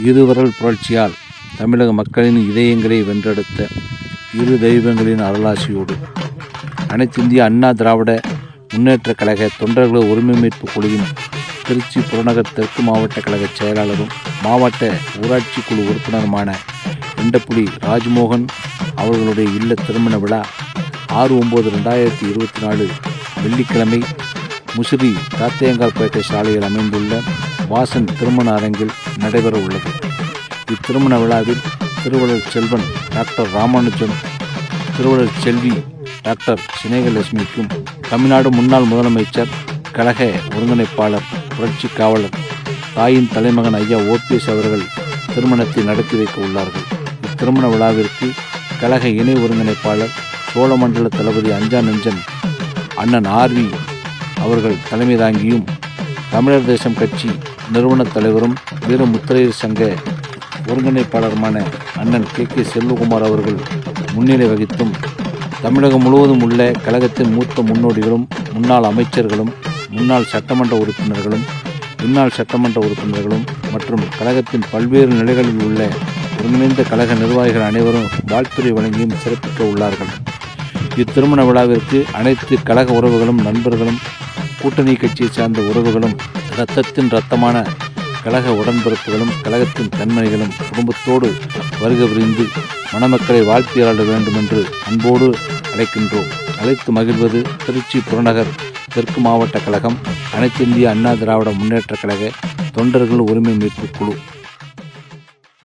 இருவரல் புரட்சியால் தமிழக மக்களின் இதயங்களை வென்றெடுத்த இரு தெய்வங்களின் அருளாசியோடு அனைத்திந்திய அண்ணா திராவிட முன்னேற்றக் கழக தொண்டர்கள் உரிமை மீட்பு குழுவின் திருச்சி புறநகர் தெற்கு மாவட்ட கழக செயலாளரும் மாவட்ட ஊராட்சி குழு உறுப்பினருமான எண்டப்புலி ராஜ்மோகன் அவர்களுடைய இல்ல திருமண விழா 6/9/2024 வெள்ளிக்கிழமை முசிறி தாத்தையங்கால்பேட்டை சாலையில் அமைந்துள்ள வாசன் திருமண அரங்கில் நடைபெற உள்ளது. இத்திருமண விழாவில் திருவள்ளுவர் செல்வன் டாக்டர் ராமானுஜன், திருவள்ளுவர் செல்வி டாக்டர் சினேகலட்சுமிக்கும் தமிழ்நாடு முன்னாள் முதலமைச்சர் கழக ஒருங்கிணைப்பாளர் புரட்சி காவலர் தாயின் தலைமகன் ஐயா OPS அவர்கள் திருமணத்தை நடத்தி வைக்க உள்ளார்கள். இத்திருமண விழாவிற்கு கழக இணை ஒருங்கிணைப்பாளர் சோழமண்டல தளபதி அஞ்சா நெஞ்சன் அண்ணன் RV அவர்கள் தலைமை தாங்கியும், தமிழர் தேசம் கட்சி நிறுவன தலைவரும் வீரமுத்திரையர் சங்க ஒருங்கிணைப்பாளருமான அண்ணன் KK செல்வகுமார் அவர்கள் முன்னிலை வகித்தும், தமிழகம் முழுவதும் உள்ள கழகத்தின் மூத்த முன்னோடிகளும் முன்னாள் அமைச்சர்களும் முன்னாள் சட்டமன்ற உறுப்பினர்களும் முன்னாள் சட்டமன்ற உறுப்பினர்களும் மற்றும் கழகத்தின் பல்வேறு நிலைகளில் உள்ள ஒருங்கிணைந்த கழக நிர்வாகிகள் அனைவரும் வாழ்த்துரை வழங்கியும் சிறப்பிக்க உள்ளார்கள். இத்திருமண விழாவிற்கு அனைத்து கழக உறவுகளும் நண்பர்களும் கூட்டணி கட்சியை சார்ந்த உறவுகளும் இரத்தத்தின் இரத்தமான கழக உடன்பிறப்புகளும் கழகத்தின் கண்மணிகளும் குடும்பத்தோடு வருகை புரிந்து மணமக்களை வாழ்த்தியாள வேண்டும் என்று அன்போடு அழைக்கின்றோம். அழைத்து மகிழ்வது திருச்சி புறநகர் தெற்கு மாவட்ட கழகம், அனைத்திந்திய அண்ணா திராவிட முன்னேற்றக் கழக தொண்டர்கள் உரிமை மீட்பு குழு.